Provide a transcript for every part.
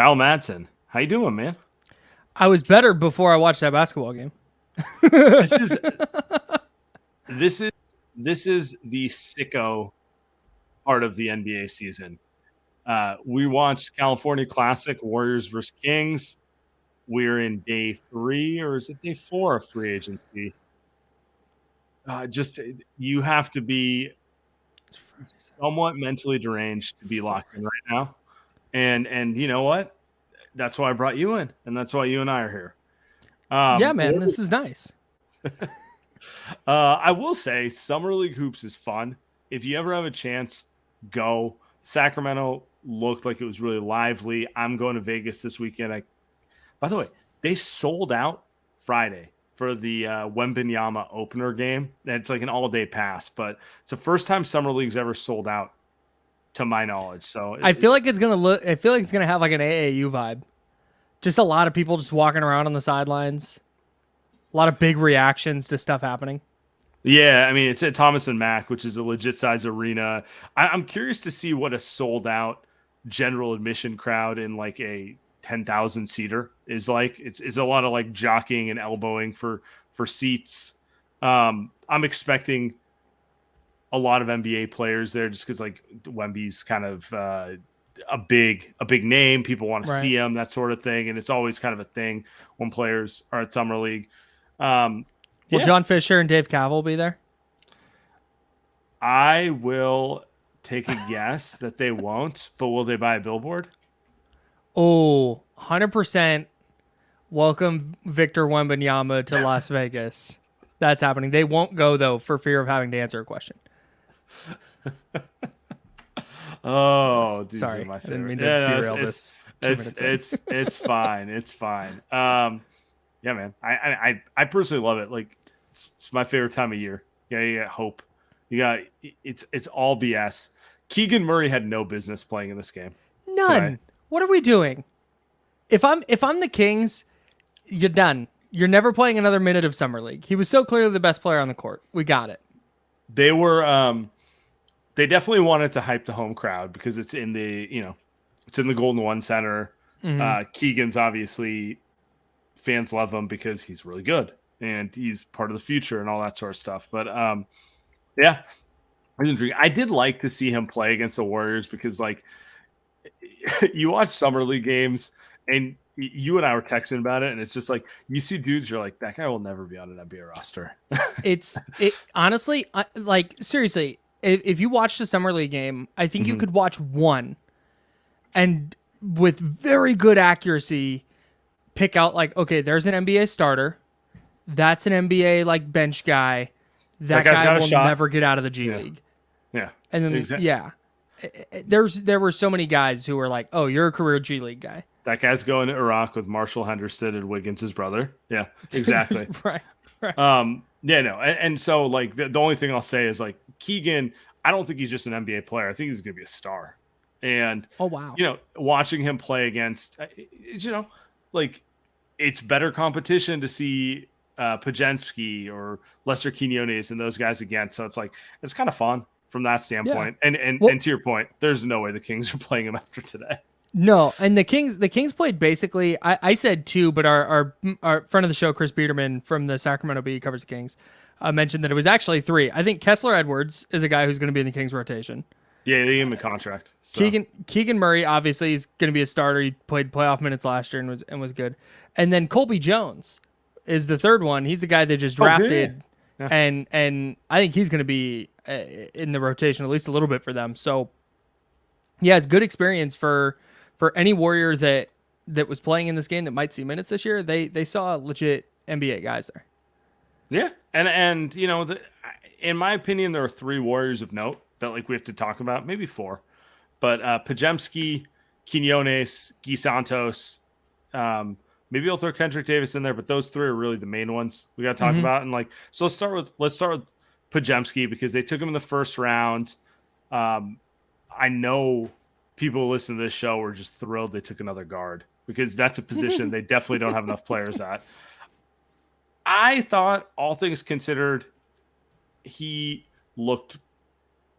Kyle Madsen. How you doing, man? I was better before I watched that basketball game. This is this is this is the sicko part of the NBA season. We watched California Classic, Warriors versus Kings. We're in day 3, or is it day 4 of free agency? Just you have to be somewhat mentally deranged to be locked in right now. And you know what? That's why I brought you in, and that's why you and I are here. Yeah, man, this is nice. I will say Summer League Hoops is fun. If you ever have a chance, go. Sacramento looked like it was really lively. I'm going to Vegas this weekend. By the way, they sold out Friday for the Wembanyama opener game. It's like an all-day pass, but it's the first time Summer League's ever sold out, to my knowledge. So I feel like it's gonna have like an AAU vibe. Just a lot of people just walking around on the sidelines. A lot of big reactions to stuff happening. Yeah, I mean, it's at Thomas and Mack, which is a legit size arena. I'm curious to see what a sold out general admission crowd in like a 10,000 seater is like. It's a lot of like jockeying and elbowing for seats. I'm expecting a lot of NBA players there just because like Wemby's kind of a big name. People want to see him, that sort of thing, and it's always kind of a thing when players are at Summer League. Will John Fisher and Dave Cavill be there? I will take a guess that they won't, but will they buy a billboard? Oh, 100% welcome Victor Wembanyama to Las Vegas. That's happening. They won't go, though, for fear of having to answer a question. Oh, these sorry. are my I didn't favorite. mean to derail this. It's fine. It's fine. Yeah, man. I personally love it. Like it's my favorite time of year. Yeah, you got hope. You got it's all BS. Keegan Murray had no business playing in this game. None. What are we doing? If I'm the Kings, you're done. You're never playing another minute of Summer League. He was so clearly the best player on the court. We got it. They were they definitely wanted to hype the home crowd because it's in the, it's in the Golden One Center. Mm-hmm. Keegan's obviously, fans love him because he's really good and he's part of the future and all that sort of stuff. But yeah, I did like to see him play against the Warriors because like you watch Summer League games and you and I were texting about it, and it's just like you see dudes, you're like, that guy will never be on an NBA roster. It honestly, like seriously, if you watched a Summer League game, I think you could watch one and with very good accuracy pick out like, okay, there's an NBA starter, that's an NBA like bench guy, that guy will never get out of the G League. Yeah, and then there were so many guys who were like, oh, you're a career G League guy. That guy's going to Iraq with Marshall Henderson and Wiggins, his brother. Yeah, exactly. right. Yeah, no. And so, like, the only thing I'll say is, like, Keegan, I don't think he's just an NBA player. I think he's going to be a star. And, oh, wow. Watching him play against, like, it's better competition to see Podziemski or Lester Quinones and those guys again. So it's like, it's kind of fun from that standpoint. Yeah. And to your point, there's no way the Kings are playing him after today. No, and the Kings played basically. I said 2, but our friend of the show, Chris Biederman from the Sacramento Bee, covers the Kings, mentioned that it was actually 3. I think Kessler Edwards is a guy who's going to be in the Kings rotation. Yeah, they gave him a contract. So. Keegan Murray obviously is going to be a starter. He played playoff minutes last year and was good. And then Colby Jones is the third one. He's the guy they just drafted, and I think he's going to be in the rotation at least a little bit for them. So yeah, it's good experience for any Warrior that was playing in this game that might see minutes this year. They saw legit NBA guys there. Yeah, and in my opinion, there are 3 Warriors of note that like we have to talk about, maybe 4, but Podziemski, Quinones, Santos, maybe I'll throw Kendrick Davis in there, but those 3 are really the main ones we got to talk about. And like, so let's start with Podziemski because they took him in the first round. I know people who listen to this show were just thrilled they took another guard because that's a position they definitely don't have enough players at. I thought, all things considered, he looked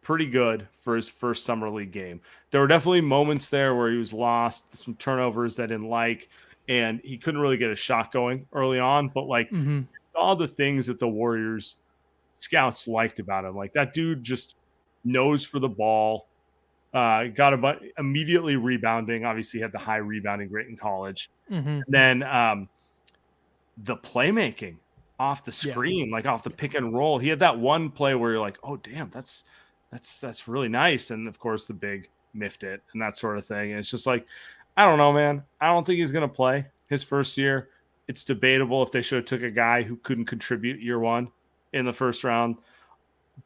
pretty good for his first summer league game. There were definitely moments there where he was lost, some turnovers that I didn't like, and he couldn't really get a shot going early on. But like, Mm-hmm. all the things that the Warriors scouts liked about him, like that dude just knows for the ball. Got immediately rebounding. Obviously, had the high rebounding rate in college. Mm-hmm. And then the playmaking off the screen, like off the pick and roll. He had that one play where you're like, "Oh, damn, that's really nice." And of course, the big miffed it and that sort of thing. And it's just like, I don't know, man. I don't think he's gonna play his first year. It's debatable if they should have took a guy who couldn't contribute year one in the first round.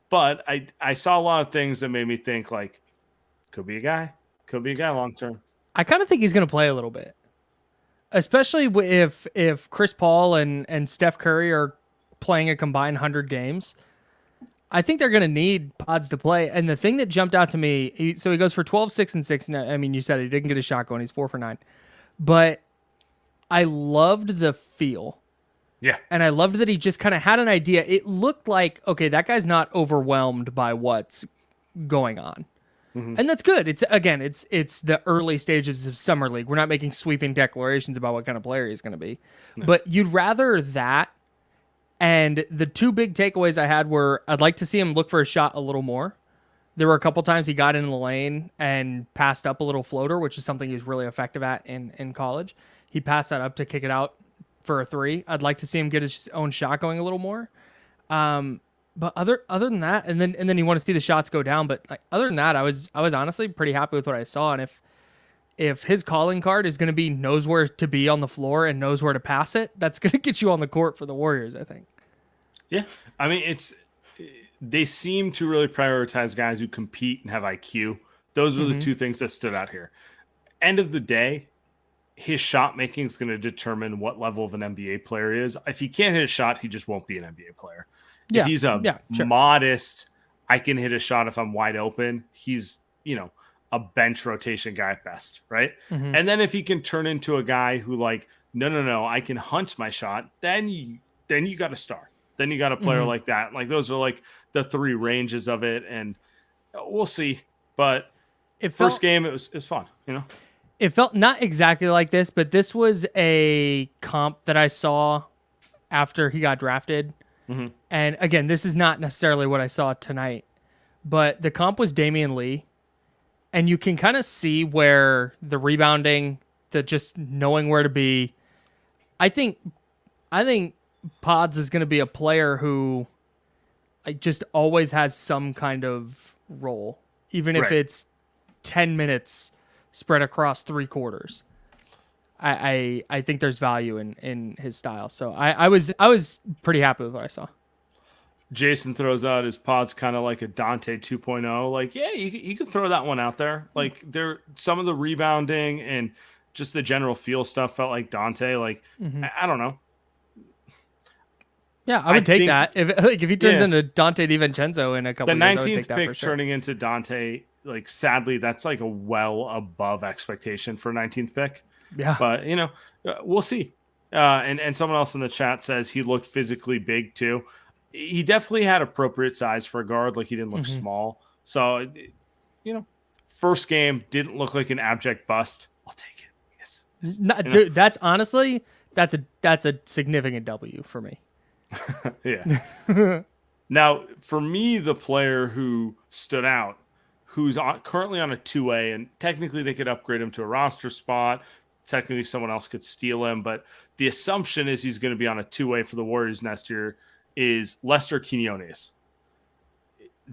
But I saw a lot of things that made me think like, could be a guy long term. I kind of think he's going to play a little bit, especially if Chris Paul and Steph Curry are playing a combined 100 games. I think they're going to need Pods to play. And the thing that jumped out to me, so he goes for 12, 6, and 6. I mean, you said he didn't get a shot going. He's 4 for 9. But I loved the feel. Yeah. And I loved that he just kind of had an idea. It looked like, okay, that guy's not overwhelmed by what's going on. Mm-hmm. And that's good. It's the early stages of summer league. We're not making sweeping declarations about what kind of player he's going to be. No. But you'd rather that. And the two big takeaways I had were I'd like to see him look for a shot a little more. There were a couple times he got in the lane and passed up a little floater, which is something he was really effective at in college. He passed that up to kick it out for a 3. I'd like to see him get his own shot going a little more. But other than that, and then you want to see the shots go down. But like, other than that, I was honestly pretty happy with what I saw. And if his calling card is going to be knows where to be on the floor and knows where to pass it, that's going to get you on the court for the Warriors, I think. Yeah, I mean they seem to really prioritize guys who compete and have IQ. Those are the two things that stood out here. End of the day, his shot making is going to determine what level of an NBA player he is. If he can't hit a shot, he just won't be an NBA player. Yeah, if he's modest, I can hit a shot if I'm wide open. He's, a bench rotation guy at best, right? Mm-hmm. And then if he can turn into a guy who like, no, I can hunt my shot, then you got a star. Then you got a player like that. Like those are like the 3 ranges of it, and we'll see. But first game, it was fun, It felt not exactly like this, but this was a comp that I saw after he got drafted. Mm-hmm. And again, this is not necessarily what I saw tonight, but the comp was Damian Lee. And you can kind of see where the rebounding, the just knowing where to be. I think Pods is going to be a player who just always has some kind of role, even if it's 10 minutes spread across 3 quarters. I think there's value in his style. So I was pretty happy with what I saw. Jason throws out his Pods kind of like a Dante 2.0. Like, yeah, you can throw that one out there. Like some of the rebounding and just the general feel stuff felt like Dante. Like, I don't know. Yeah, I would take that. If he turns into Dante DiVincenzo in a couple of years, I would take that pick for sure. turning into Dante, like sadly, that's like a well above expectation for 19th pick. Yeah. But, we'll see. And someone else in the chat says he looked physically big too. He definitely had appropriate size for a guard. Like he didn't look small. So, first game didn't look like an abject bust. I'll take it. Yes. Dude, that's honestly, that's a significant W for me. Yeah. Now, for me, the player who stood out, who's currently on a 2A, and technically they could upgrade him to a roster spot. Technically, someone else could steal him, but the assumption is he's going to be on a 2A for the Warriors next year, is Lester Quinones.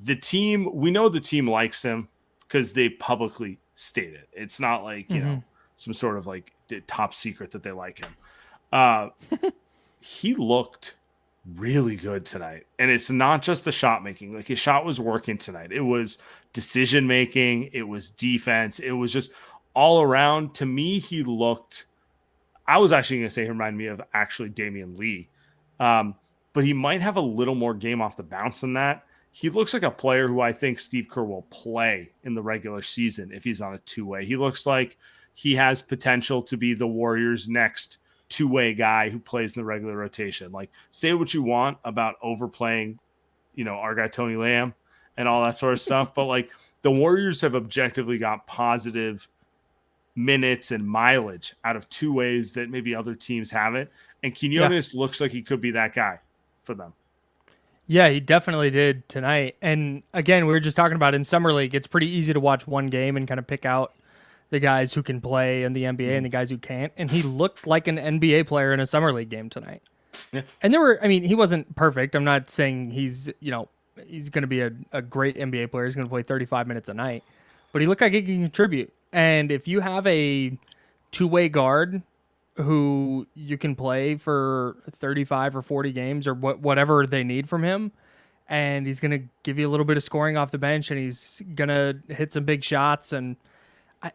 We know the team likes him because they publicly state it. It's not like, some sort of like top secret that they like him. He looked really good tonight. And it's not just the shot making. Like his shot was working tonight. It was decision making. It was defense. It was just all around. To me, he looked, I was actually going to say he reminded me of actually Damian Lee. But he might have a little more game off the bounce than that. He looks like a player who I think Steve Kerr will play in the regular season if he's on a 2-way. He looks like he has potential to be the Warriors' next 2-way guy who plays in the regular rotation. Like, say what you want about overplaying, our guy Tony Lamb and all that sort of stuff. But like the Warriors have objectively got positive minutes and mileage out of two ways that maybe other teams haven't. And Quinones looks like he could be that guy for them. Yeah, he definitely did tonight. And again, we were just talking about in Summer League, it's pretty easy to watch one game and kind of pick out the guys who can play in the NBA and the guys who can't. And he looked like an NBA player in a Summer League game tonight. Yeah. And he wasn't perfect. I'm not saying he's going to be a great NBA player. He's going to play 35 minutes a night. But he looked like he can contribute. And if you have a two-way guard who you can play for 35 or 40 games or whatever they need from him, and he's going to give you a little bit of scoring off the bench, and he's going to hit some big shots, and I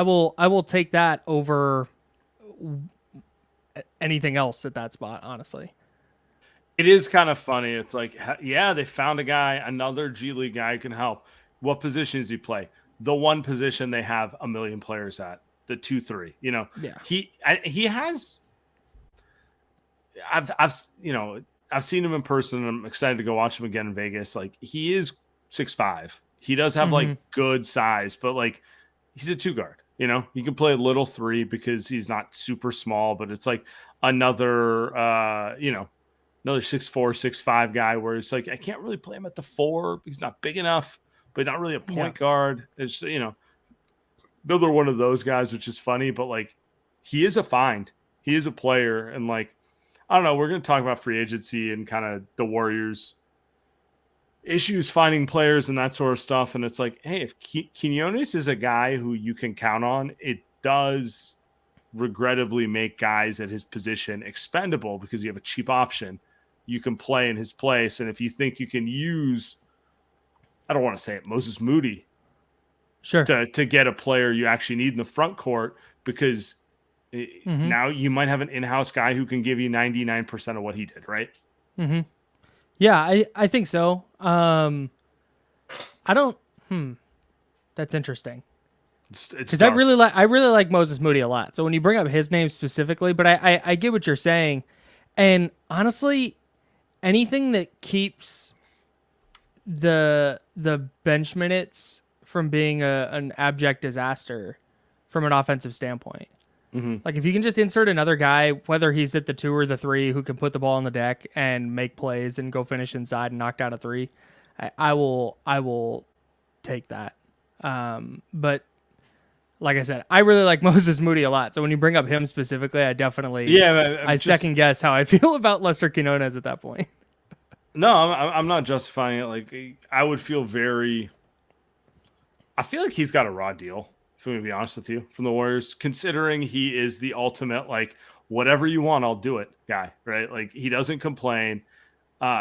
will take that over anything else at that spot, honestly. It is kind of funny. It's like, yeah, they found a guy, another G League guy who can help. What position does he play? The one position they have a million players at, the 2-3. You know, he has. I've seen him in person. And I'm excited to go watch him again in Vegas. Like he is 6'5". He does have like good size, but like he's a two guard. You know, he can play a little three because he's not super small, but it's like another, another 6'4", 6'5" guy where it's like, I can't really play him at the 4. He's not big enough, but not really a point guard. It's, another one of those guys, which is funny, but like he is a find. He is a player. And like, I don't know, we're going to talk about free agency and kind of the Warriors issues finding players and that sort of stuff. And it's like, hey, if Quinones is a guy who you can count on, it does regrettably make guys at his position expendable because you have a cheap option you can play in his place. And if you think you can use, I don't want to say it, Moses Moody, to get a player you actually need in the front court, because now you might have an in-house guy who can give you 99% of what he did, right? Mm-hmm. Yeah, I think so. I don't. That's interesting. Because I really like Moses Moody a lot. So when you bring up his name specifically, but I get what you're saying, and honestly, anything that keeps the bench minutes from being an abject disaster from an offensive standpoint. Like if you can just insert another guy, whether he's at the 2 or the 3, who can put the ball on the deck and make plays and go finish inside and knock down a 3, I will take that. But like I said, I really like Moses Moody a lot. So when you bring up him specifically, I definitely second guess how I feel about Lester Quinones at that point. No, I'm not justifying it. Like I would feel I feel like he's got a raw deal, if I'm going to be honest with you, from the Warriors, considering he is the ultimate, like, whatever you want, I'll do it guy, right? Like, he doesn't complain.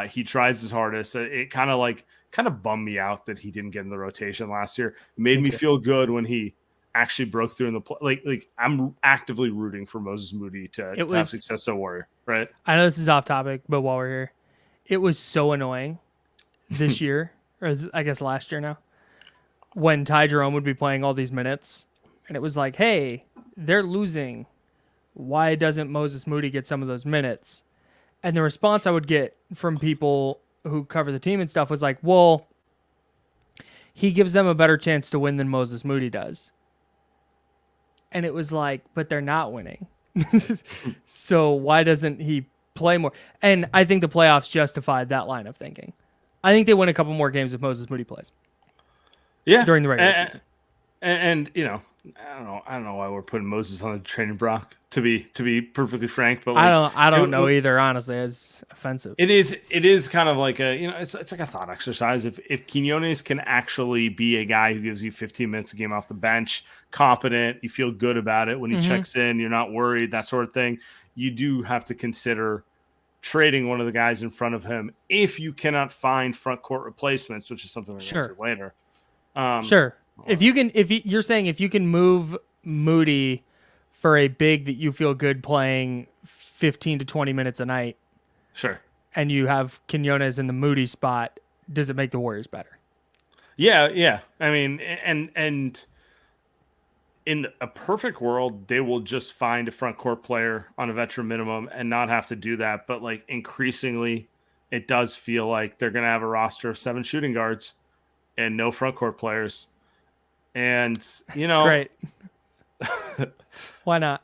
He tries his hardest. It kind of bummed me out that he didn't get in the rotation last year. It made me feel good when he actually broke through in the play. Like I'm actively rooting for Moses Moody to have success at Warrior, right? I know this is off topic, but while we're here, it was so annoying this year, or I guess last year now, when Ty Jerome would be playing all these minutes, and it was like, hey, they're losing. Why doesn't Moses Moody get some of those minutes? And the response I would get from people who cover the team and stuff was like, well, he gives them a better chance to win than Moses Moody does. And it was like, but they're not winning. So why doesn't he play more? And I think the playoffs justified that line of thinking. I think they win a couple more games if Moses Moody plays. Yeah, during the regular season. And I don't know why we're putting Moses on the training block, to be perfectly frank, but like, I don't know either, honestly. It's offensive. It is kind of like it's like a thought exercise. If Quinones can actually be a guy who gives you 15 minutes a game off the bench, competent, you feel good about it when he checks in, you're not worried, that sort of thing, you do have to consider trading one of the guys in front of him if you cannot find front court replacements, which is something we're going to do later. Sure. You're saying if you can move Moody for a big that you feel good playing 15 to 20 minutes a night, sure, and you have Quinones in the Moody spot, does it make the Warriors better? Yeah. I mean, and in a perfect world, they will just find a front court player on a veteran minimum and not have to do that. But like increasingly, it does feel like they're going to have a roster of 7 shooting guards and no front court players. And, Great. Why not?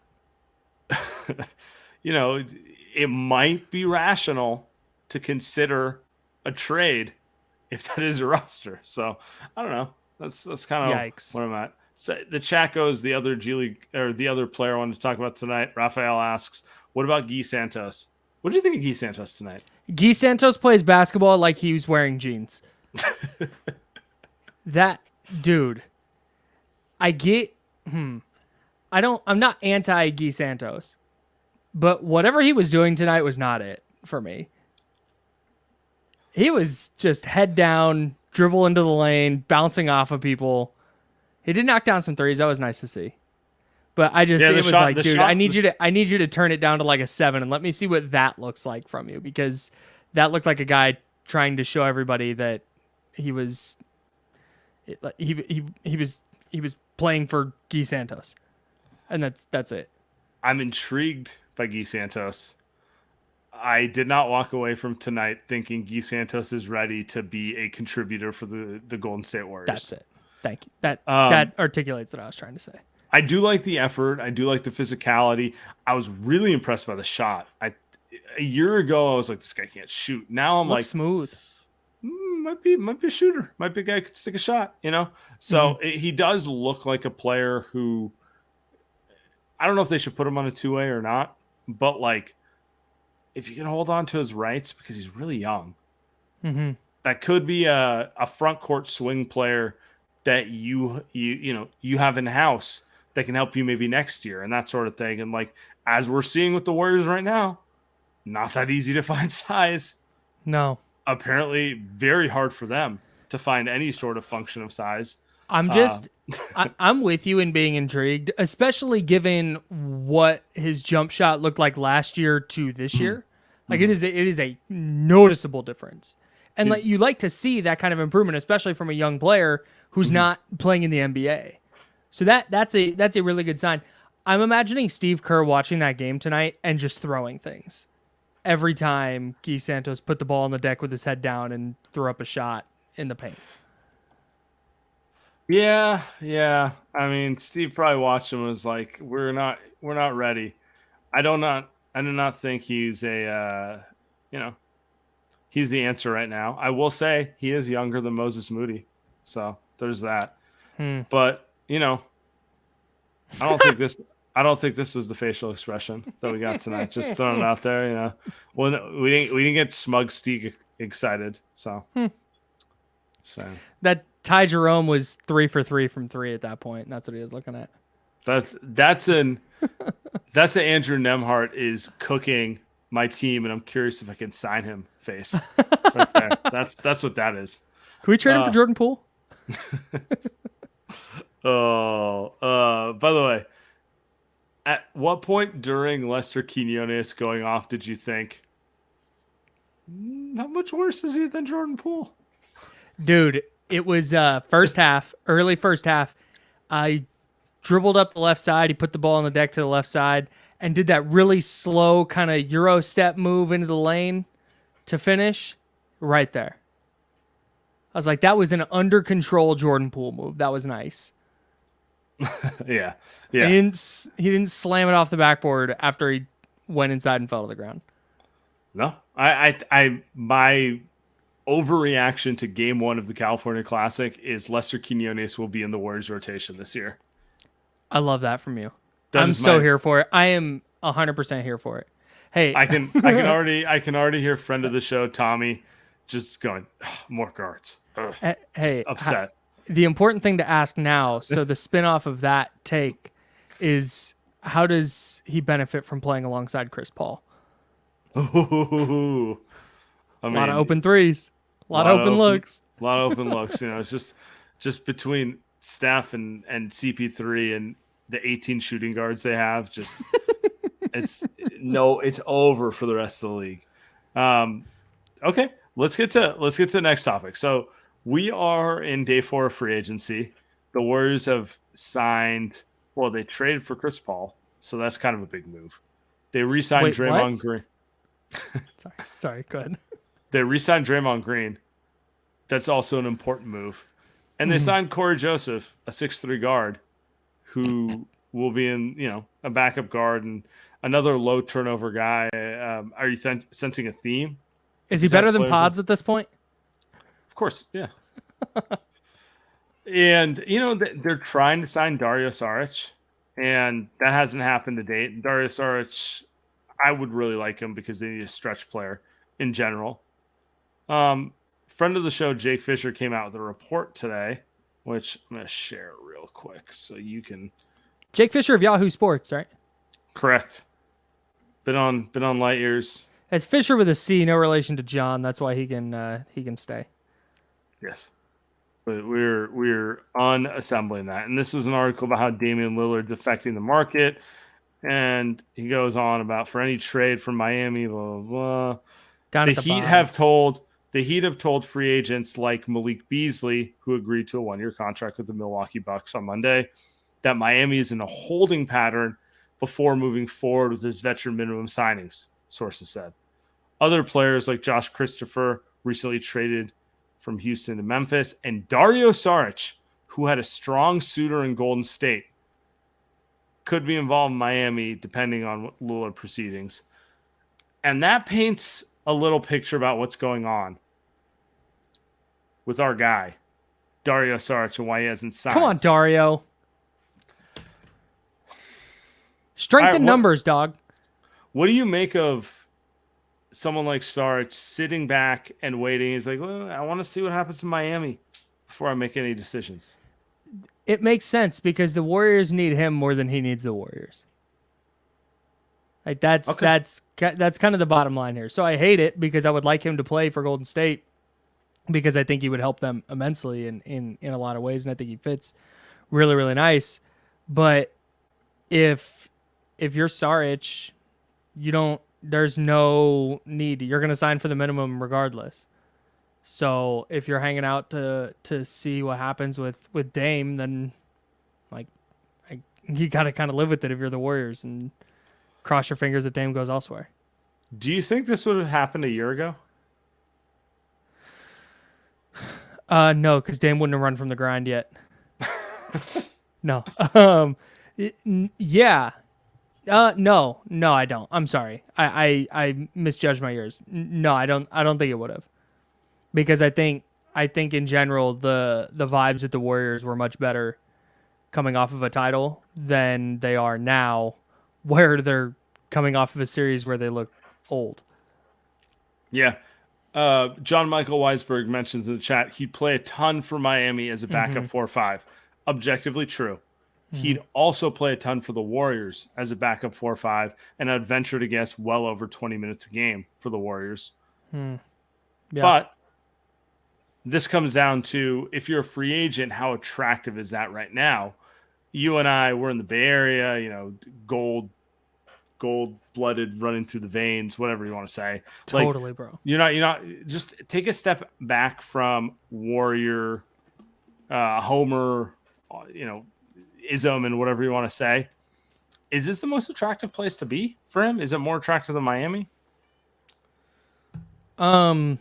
It might be rational to consider a trade if that is a roster. So I don't know. That's kind of Yikes. what I'm at. So the chat goes, the other G League or the other player I wanted to talk about tonight. Raphael asks, what about Guy Santos? What do you think of Guy Santos tonight? Guy Santos plays basketball like he was wearing jeans. That dude. I'm not anti Guy Santos, but whatever he was doing tonight was not it for me. He was just head down, dribble into the lane, bouncing off of people. He did knock down some threes. That was nice to see. But dude, I need you to turn it down to like a 7 and let me see what that looks like from you, because that looked like a guy trying to show everybody that he was playing for Guy Santos. And that's it. I'm intrigued by Guy Santos. I did not walk away from tonight thinking Guy Santos is ready to be a contributor for the Golden State Warriors. That's it. Thank you. That articulates what I was trying to say. I do like the effort. I do like the physicality. I was really impressed by the shot. A year ago, I was like, this guy can't shoot. Now I'm like, smooth. Might be a shooter. Might be a guy who could stick a shot, So he does look like a player who, I don't know if they should put him on a 2-way or not, but like, if you can hold on to his rights, because he's really young, that could be a front court swing player that you have in house that can help you maybe next year and that sort of thing. And like, as we're seeing with the Warriors right now, not that easy to find size. No. Apparently very hard for them to find any sort of function of size. I'm with you in being intrigued, especially given what his jump shot looked like last year to this year. Like it is a noticeable difference. And like you like to see that kind of improvement, especially from a young player who's not playing in the NBA. So that's a really good sign. I'm imagining Steve Kerr watching that game tonight and just throwing things every time Guy Santos put the ball on the deck with his head down and threw up a shot in the paint. Yeah. I mean, Steve probably watched him and was like, "We're not ready." I do not think he's he's the answer right now. I will say he is younger than Moses Moody, so there's that. But I don't think this was the facial expression that we got tonight. Just throwing it out there, Well, we didn't get smug Steve excited, so. So that Ty Jerome was 3 for 3 from 3 at that point. That's what he was looking at. That's an Andrew Nemhart is cooking my team, and I'm curious if I can sign him face right there. That's what that is. Can we trade him for Jordan Poole? By the way, at what point during Lester Quinones going off did you think, how much worse is he than Jordan Poole? Dude, it was early first half. I dribbled up the left side. He put the ball on the deck to the left side and did that really slow kind of Euro step move into the lane to finish right there. I was like, that was an under control Jordan Poole move. That was nice. Yeah. He didn't slam it off the backboard after he went inside and fell to the ground. No, my overreaction to game 1 of the California Classic is Lester Quinones will be in the Warriors rotation this year. I love that from you. I'm so here for it. I am 100% here for it. Hey, I can already hear friend of the show Tommy just going, more guards. Hey, just upset. The important thing to ask now, so the spinoff of that take is, how does he benefit from playing alongside Chris Paul? Ooh. A lot of open threes, a lot of open looks. A lot of open looks. It's just between Steph and CP3 and the 18 shooting guards they have, it's over for the rest of the league. Okay, let's get to the next topic. So we are in day 4 of free agency. The Warriors have signed. Well, they traded for Chris Paul, so that's kind of a big move. They re-signed Draymond Green. Sorry, go ahead. They re-signed Draymond Green. That's also an important move. And they signed Corey Joseph, a 6'3" guard, who will be in, a backup guard and another low turnover guy. Are you sensing a theme? Is he better than Pods at this point? Of course, yeah. And, they're trying to sign Dario Saric, and that hasn't happened to date. Dario Saric, I would really like him because they need a stretch player in general. Friend of the show, Jake Fisher, came out with a report today, which I'm going to share real quick so you can. Jake Fisher of Yahoo Sports, right? Correct. Been on light years. It's Fisher with a C, no relation to John. That's why he can stay. Yes. But we're unassembling that. And this was an article about how Damian Lillard is affecting the market. And he goes on about for any trade from Miami, blah, blah, blah. The Heat have told free agents like Malik Beasley, who agreed to a 1-year contract with the Milwaukee Bucks on Monday, that Miami is in a holding pattern before moving forward with his veteran minimum signings, sources said. Other players like Josh Christopher recently traded from Houston to Memphis, and Dario Saric, who had a strong suitor in Golden State, could be involved in Miami depending on Lillard proceedings. And that paints a little picture about what's going on with our guy, Dario Saric, and why he hasn't signed. Come on, Dario. Strength in numbers, dog. What do you make of someone like Saric sitting back and waiting? He's like, well, I want to see what happens in Miami before I make any decisions. It makes sense because the Warriors need him more than he needs the Warriors. Like that's kind of the bottom line here. So I hate it because I would like him to play for Golden State because I think he would help them immensely in a lot of ways, and I think he fits really, really nice. But if you're Saric, there's no need. You're going to sign for the minimum regardless. So if you're hanging out to see what happens with Dame, then you got to kind of live with it if you're the Warriors and cross your fingers that Dame goes elsewhere. Do you think this would have happened a year ago? No, because Dame wouldn't have run from the grind yet. No. Yeah. No, I don't. I'm sorry. I misjudged my ears. No, I don't think it would have. Because I think in general the vibes with the Warriors were much better coming off of a title than they are now, where they're coming off of a series where they look old. Yeah. John Michael Weisberg mentions in the chat he'd play a ton for Miami as a backup 4-5. Objectively true. He'd also play a ton for the Warriors as a backup 4-5, and I'd venture to guess well over 20 minutes a game for the Warriors. Yeah. But this comes down to, if you're a free agent, how attractive is that right now? You and I, we're in the Bay Area, gold-blooded, running through the veins, whatever you want to say. Totally, bro. You're not. Just take a step back from Warrior, Homer, ism and whatever you want to say. Is this the most attractive place to be for him? Is it more attractive than Miami? Man.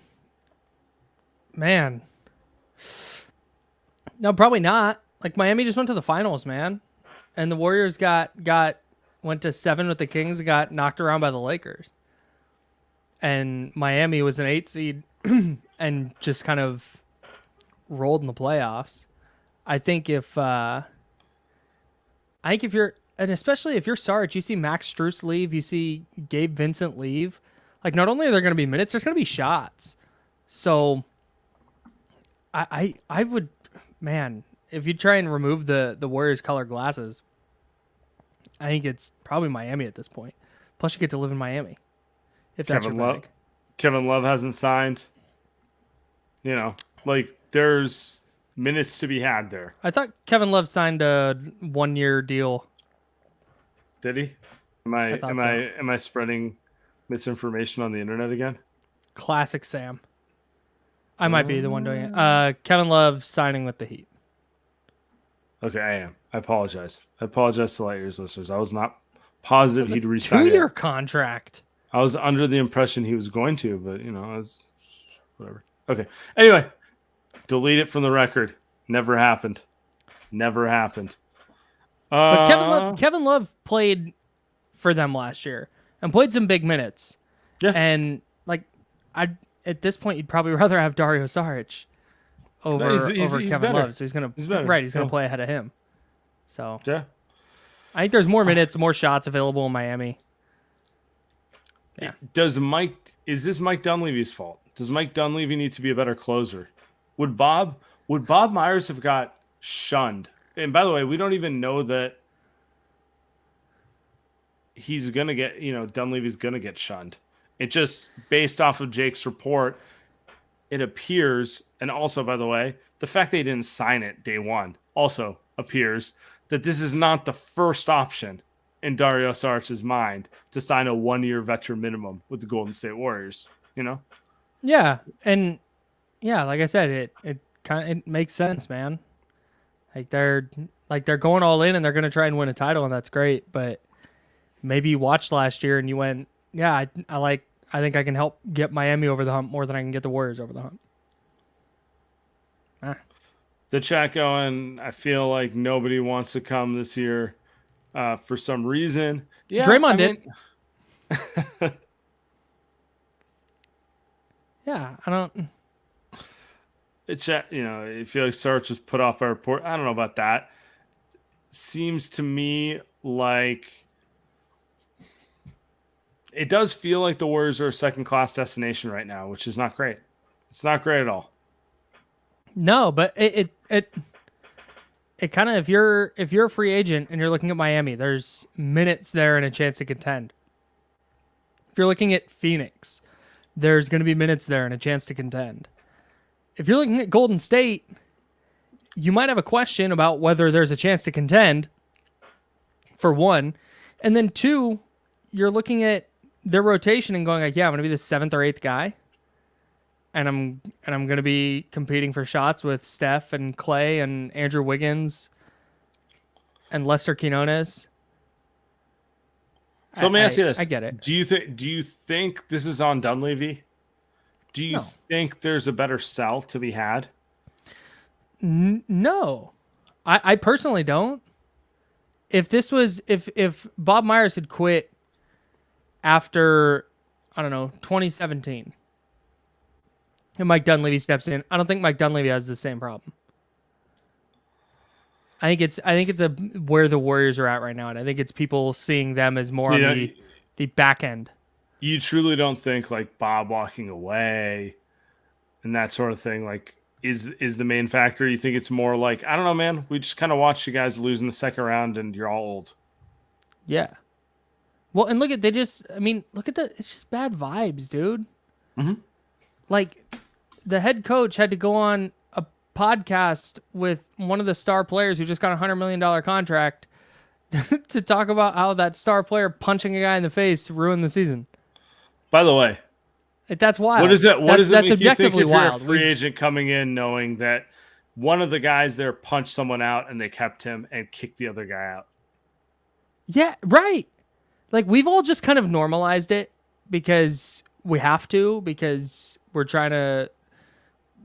No, probably not. Like, Miami just went to the finals, man. And the Warriors went to 7 with the Kings and got knocked around by the Lakers. And Miami was an 8 seed and just kind of rolled in the playoffs. I think if you're, and especially if you're Sarge, you see Max Strus leave, you see Gabe Vincent leave. Like, not only are there going to be minutes, there's going to be shots. So I would, man, if you try and remove the Warriors color glasses, I think it's probably Miami at this point. Plus, you get to live in Miami. If that's your bag. Kevin Love hasn't signed. There's minutes to be had there. I thought Kevin Love signed a 1-year deal. Did he? Am I spreading misinformation on the internet again? Classic Sam. I might be the one doing it. Kevin Love signing with the Heat. Okay, I am. I apologize. I apologize to Lightyear's listeners. I was not positive he'd resign. 2-year contract. I was under the impression he was going to, but Whatever. Okay. Anyway, delete it from the record. Never happened. Never happened. But Kevin Love played for them last year and played some big minutes. Yeah. And like, at this point, you'd probably rather have Dario Saric over Kevin better. Love. So he's gonna play ahead of him. So yeah, I think there's more minutes, more shots available in Miami. Yeah. Is this Mike Dunleavy's fault? Does Mike Dunleavy need to be a better closer? Would Bob Myers have got shunned? And by the way, we don't even know that he's gonna get, Dunleavy's gonna get shunned. It just, based off of Jake's report, it appears, and also, by the way, the fact they didn't sign it day one also appears that this is not the first option in Dario Saric's mind to sign a 1-year veteran minimum with the Golden State Warriors, Yeah, and yeah, like I said, it makes sense, man. Like they're going all in and they're going to try and win a title, and that's great, but maybe you watched last year and you went, yeah, I think I can help get Miami over the hump more than I can get the Warriors over the hump. The chat going, I feel like nobody wants to come this year for some reason. Yeah, Draymond did. Yeah, I don't. I feel like Sarge was put off by report. I don't know about that. Seems to me like it does feel like the Warriors are a second-class destination right now, which is not great. It's not great at all. No, but it kind of, if you're a free agent and you're looking at Miami, there's minutes there and a chance to contend. If you're looking at Phoenix, there's going to be minutes there and a chance to contend. If you're looking at Golden State, you might have a question about whether there's a chance to contend, for one. And then two, you're looking at their rotation and going like, yeah, I'm going to be the 7th or 8th guy. And I'm going to be competing for shots with Steph and Clay and Andrew Wiggins and Lester Quinones. So let me ask you this. I get it. Do you think this is on Dunleavy? Do you think there's a better sell to be had? No. I personally don't. If Bob Myers had quit after, I don't know, 2017, and Mike Dunleavy steps in, I don't think Mike Dunleavy has the same problem. I think it's where the Warriors are at right now, and I think it's people seeing them as more on the back end. You truly don't think like Bob walking away and that sort of thing is the main factor? You think it's more like, I don't know, man, we just kind of watched you guys lose in the second round and you're all old. Yeah. Well, and look at it's just bad vibes, dude. Mm-hmm. Like, the head coach had to go on a podcast with one of the star players who just got a $100 million contract to talk about how that star player punching a guy in the face ruined the season. By the way, that's wild. What does it make you think if you're a wild. free agent coming in knowing that one of the guys there punched someone out and they kept him and kicked the other guy out? Yeah, right. Like, we've all just kind of normalized it because we have to, because we're trying to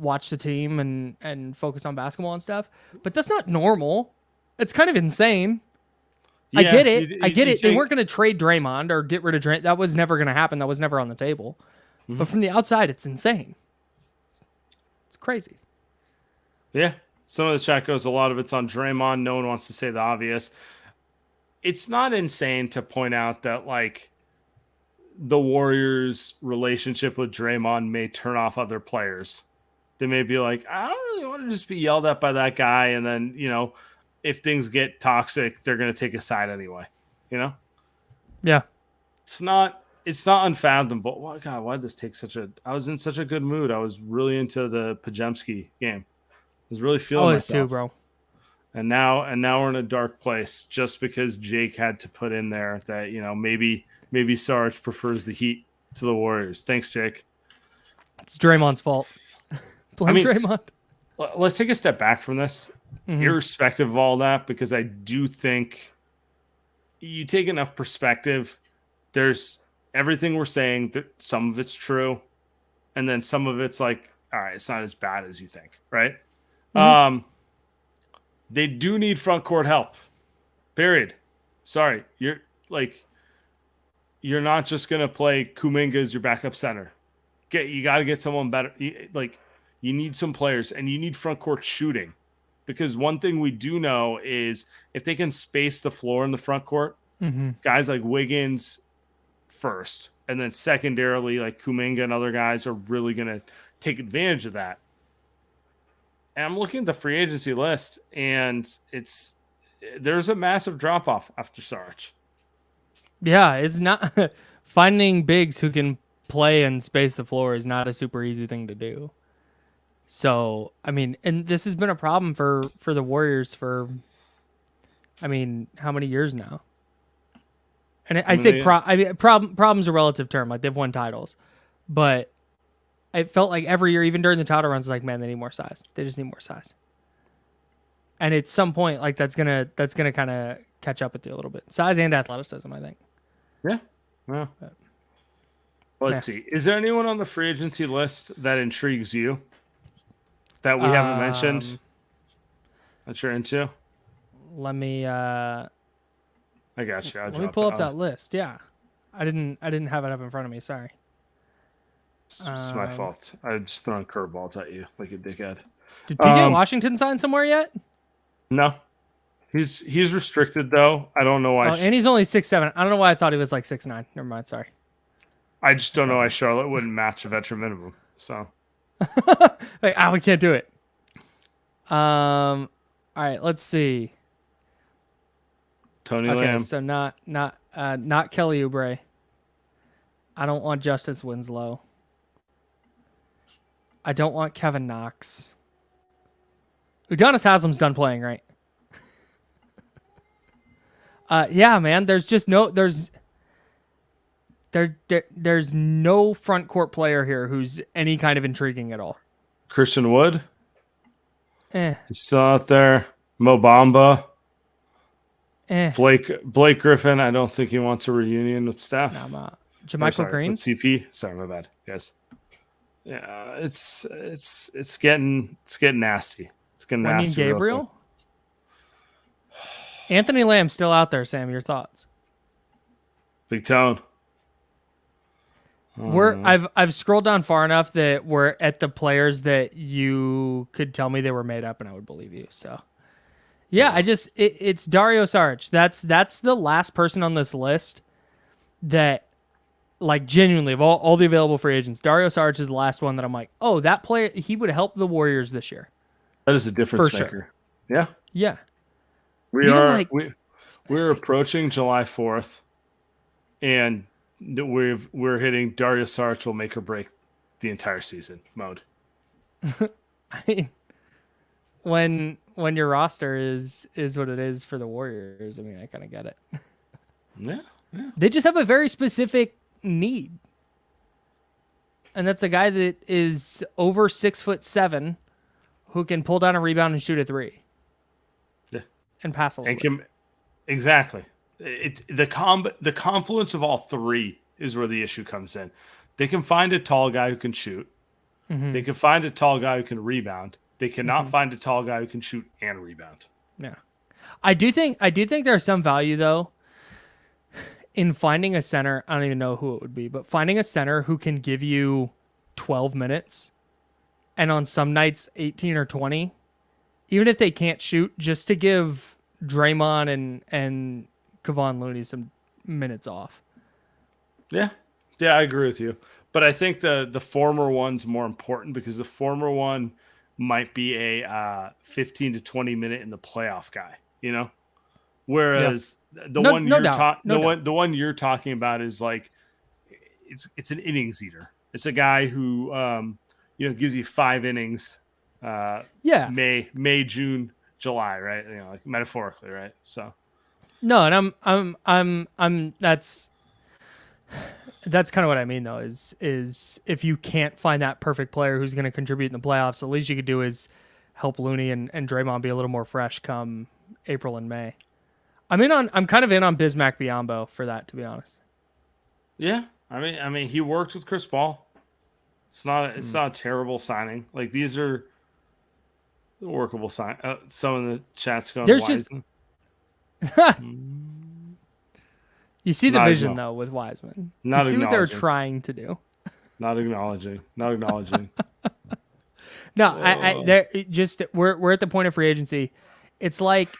watch the team and focus on basketball and stuff. But that's not normal. It's kind of insane. Yeah, I get it. They weren't going to trade Draymond or get rid of Draymond. That was never going to happen. That was never on the table. Mm-hmm. But from the outside, it's insane. It's crazy. Yeah. Some of the chat goes, a lot of it's on Draymond. No one wants to say the obvious. It's not insane to point out that, like, the Warriors' relationship with Draymond may turn off other players. They may be like, I don't really want to just be yelled at by that guy. And then, if things get toxic, they're going to take a side anyway, Yeah. It's not unfathomable. Oh, God, why did this take I was in such a good mood. I was really into the Podziemski game. I was really feeling myself. Too, bro. And now we're in a dark place just because Jake had to put in there that, maybe Sarge prefers the Heat to the Warriors. Thanks, Jake. It's Draymond's fault. Blame Draymond. Let's take a step back from this, irrespective of all that, because I do think you take enough perspective. There's everything we're saying, that some of it's true, and then some of it's like, all right, it's not as bad as you think, right? Mhm. They do need front court help. Period. Sorry, you're not just gonna play Kuminga as your backup center. You got to get someone better. You need some players, and you need front court shooting, because one thing we do know is if they can space the floor in the front court, guys like Wiggins first, and then secondarily like Kuminga and other guys are really gonna take advantage of that. And I'm looking at the free agency list, and there's a massive drop off after Sarge. Yeah, it's not finding bigs who can play and space the floor is not a super easy thing to do. So, I mean, and this has been a problem for the Warriors for, I mean, how many years now? And problem's a relative term. Like, they've won titles, but it felt like every year, even during the title runs, like, man, they need more size. They just need more size. And at some point, like, that's gonna kind of catch up with you a little bit. Size and athleticism, I think. Yeah. Well, let's see. Is there anyone on the free agency list that intrigues you that we haven't mentioned that you're into? Let me. I got you. Let me pull up that list. Yeah, I didn't have it up in front of me. Sorry. It's my fault. I just thrown curveballs at you like a dickhead. Did PJ Washington sign somewhere yet? No. He's restricted though. I don't know why. And he's only 6'7". I don't know why I thought he was like 6'9". Never mind. Sorry. I just don't know why Charlotte wouldn't match a veteran minimum. So, like, we can't do it. All right. Let's see. Tony Lamb. So not Kelly Oubre. I don't want Justice Winslow. I don't want Kevin Knox. Udonis Haslam's done playing, right? Yeah, man. There's no front court player here who's any kind of intriguing at all. Christian Wood. He's still out there. Mo Bamba. Blake Griffin. I don't think he wants a reunion with Steph. JaMychal Green. With CP. Sorry, my bad. Yes. Yeah, it's getting nasty. It's getting nasty. Gabriel. Anthony Lamb's still out there, Sam. Your thoughts? Big Tone. I've scrolled down far enough that we're at the players that you could tell me they were made up, and I would believe you. So, yeah, it's Dario Saric. That's the last person on this list that, like, genuinely of all the available free agents, Dario Saric is the last one that I'm like, oh, that player, he would help the Warriors this year. That is a difference maker. Sure. Yeah. Yeah. We're approaching July 4th, and we're hitting Dario Saric will make or break the entire season mode. I mean, when your roster is what it is for the Warriors, I mean, I kind of get it. Yeah. They just have a very specific need, and that's a guy that is over 6'7", who can pull down a rebound and shoot a three. Yeah. And pass a little bit. Exactly. The confluence of all three is where the issue comes in. They can find a tall guy who can shoot. Mm-hmm. They can find a tall guy who can rebound. They cannot find a tall guy who can shoot and rebound. Yeah. I do think there's some value though in finding a center. I don't even know who it would be, but finding a center who can give you 12 minutes and on some nights 18 or 20, even if they can't shoot, just to give Draymond and Kevon Looney some minutes off. Yeah, I agree with you. But I think the former one's more important because the former one might be a 15 to 20 minute in the playoff guy, you know? Whereas the one you're talking about is like it's an innings eater. It's a guy who gives you 5 innings. May, June, July, right? You know, like metaphorically, right? So no, and I'm that's kind of what I mean though, is if you can't find that perfect player who's going to contribute in the playoffs, the least you could do is help Looney and Draymond be a little more fresh come April and May. I'm kind of in on Bismack Biyombo for that, to be honest. Yeah. I mean he worked with Chris Paul. It's not a terrible signing. Like these are workable sign. Some in the chat's going There's Wiseman. You see the Not vision acknow- though with Wiseman. Not You see what they're acknowledging. trying to do. Not acknowledging. Not acknowledging. No, they're just we're at the point of free agency. It's like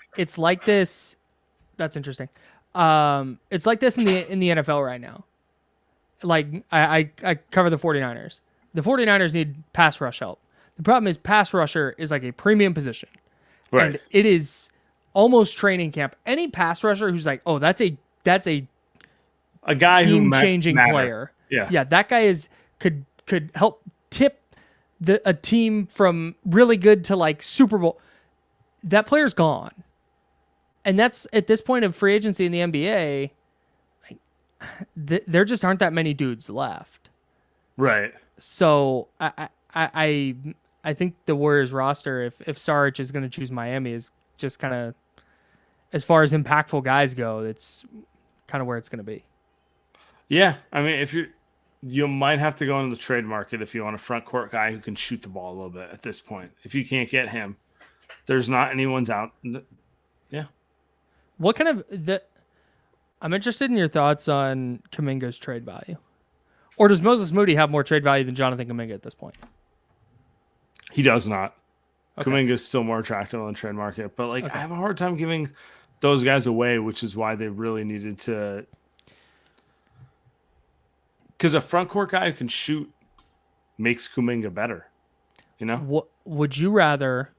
this. That's interesting. It's like this in the NFL right now. Like I cover the 49ers. The 49ers need pass rush help. The problem is pass rusher is like a premium position. Right. And it is almost training camp. Any pass rusher who's like, "Oh, that's a guy who team-changing player." Yeah, that guy could help tip a team from really good to like Super Bowl. That player's gone, and that's at this point of free agency in the NBA. Like, there just aren't that many dudes left. Right. So I think the Warriors roster, if Saric is going to choose Miami, is just kind of, as far as impactful guys go, it's kind of where it's going to be. Yeah, I mean, you might have to go into the trade market if you want a front court guy who can shoot the ball a little bit at this point. If you can't get him, there's not anyone's out. Yeah. What kind of I'm interested in your thoughts on Kuminga's trade value. Or does Moses Moody have more trade value than Jonathan Kuminga at this point? He does not. Okay. Kuminga is still more attractive on the trade market, but I have a hard time giving those guys away, which is why they really needed to. Because a front court guy who can shoot makes Kuminga better. You know? What would you rather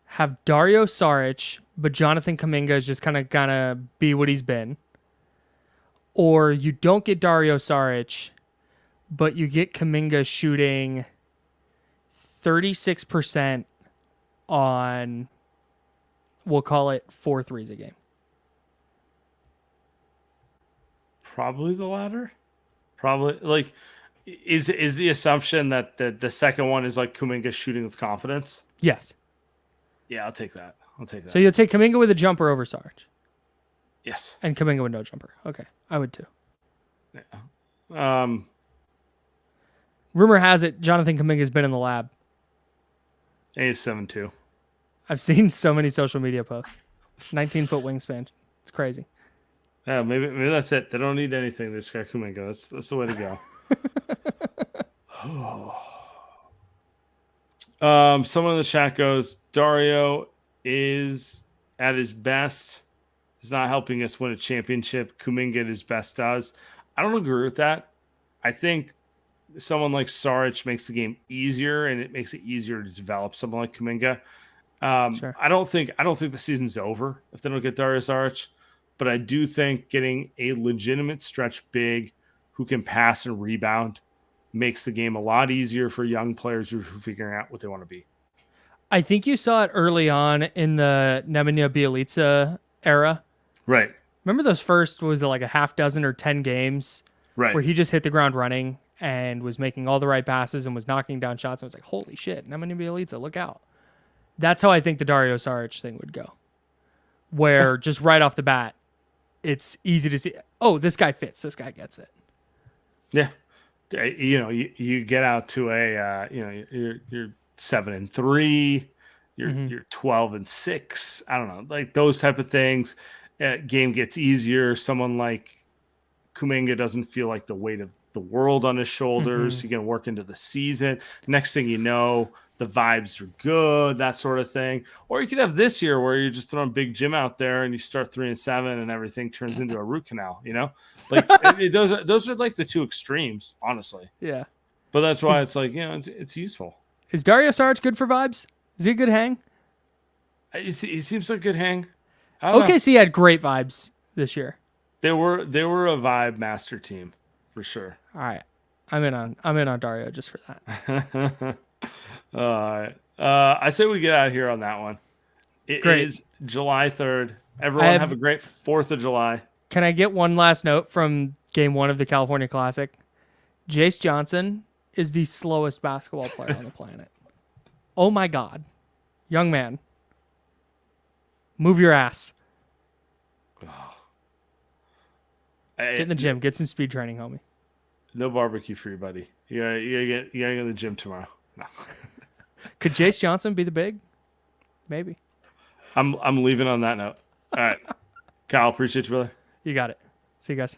have Dario Saric, but Jonathan Kuminga is just kind of gonna be what he's been? Or you don't get Dario Saric, but you get Kuminga shooting 36% on, we'll call it 4 threes a game. Probably the latter. Probably like is the assumption that the second one is like Kuminga shooting with confidence? Yes. Yeah, I'll take that. So you'll take Kuminga with a jumper over Saric. Yes. And Kuminga with no jumper. Okay. I would too. Yeah. Rumor has it Jonathan Kuminga's been in the lab. He's 7'2". I've seen so many social media posts. 19-foot wingspan. It's crazy. Yeah, maybe that's it. They don't need anything. They just got Kuminga. That's the way to go. Someone in the chat goes, Dario is at his best. He's not helping us win a championship. Kuminga at his best does. I don't agree with that. I think someone like Saric makes the game easier, and it makes it easier to develop someone like Kuminga. Sure. I don't think the season's over if they don't get Dario Saric, but I do think getting a legitimate stretch big who can pass and rebound makes the game a lot easier for young players who are figuring out what they want to be. I think you saw it early on in the Nemanja Bjelica era. Right. Remember those first, was it like a half dozen or 10 games Right. where he just hit the ground running and was making all the right passes and was knocking down shots. And was like, holy shit, Nemanja Bjelica, look out. That's how I think the Dario Saric thing would go. Where just right off the bat, it's easy to see, oh, this guy fits. This guy gets it. Yeah. You know, you get out to a, you're 7-3, you're 12-6. I don't know, like those type of things. Game gets easier. Someone like Kuminga doesn't feel like the weight of the world on his shoulders. You can work into the season. Next thing you know, the vibes are good, that sort of thing. Or you could have this year where you're just throwing Big Jim out there and you start 3-7 and everything turns into a root canal, you know? Like those are like the two extremes, honestly. Yeah. But that's why it's like, you know, it's useful. Is Dario Saric good for vibes? Is he a good hang? He seems like a good hang. OKC had great vibes this year. They were a vibe master team for sure. All right. I'm in on Dario just for that. All right. I say we get out of here on that one. It is July 3rd. Everyone have a great 4th of July. Can I get one last note from game 1 of the California Classic? Jace Johnson is the slowest basketball player on the planet. Oh my God. Young man. Move your ass. Get in the gym. Get some speed training, homie. No barbecue for you, buddy. You gotta go to the gym tomorrow. No. Could Jace Johnson be the big? Maybe. I'm leaving on that note. All right. Kyle, appreciate you, brother. You got it. See you guys.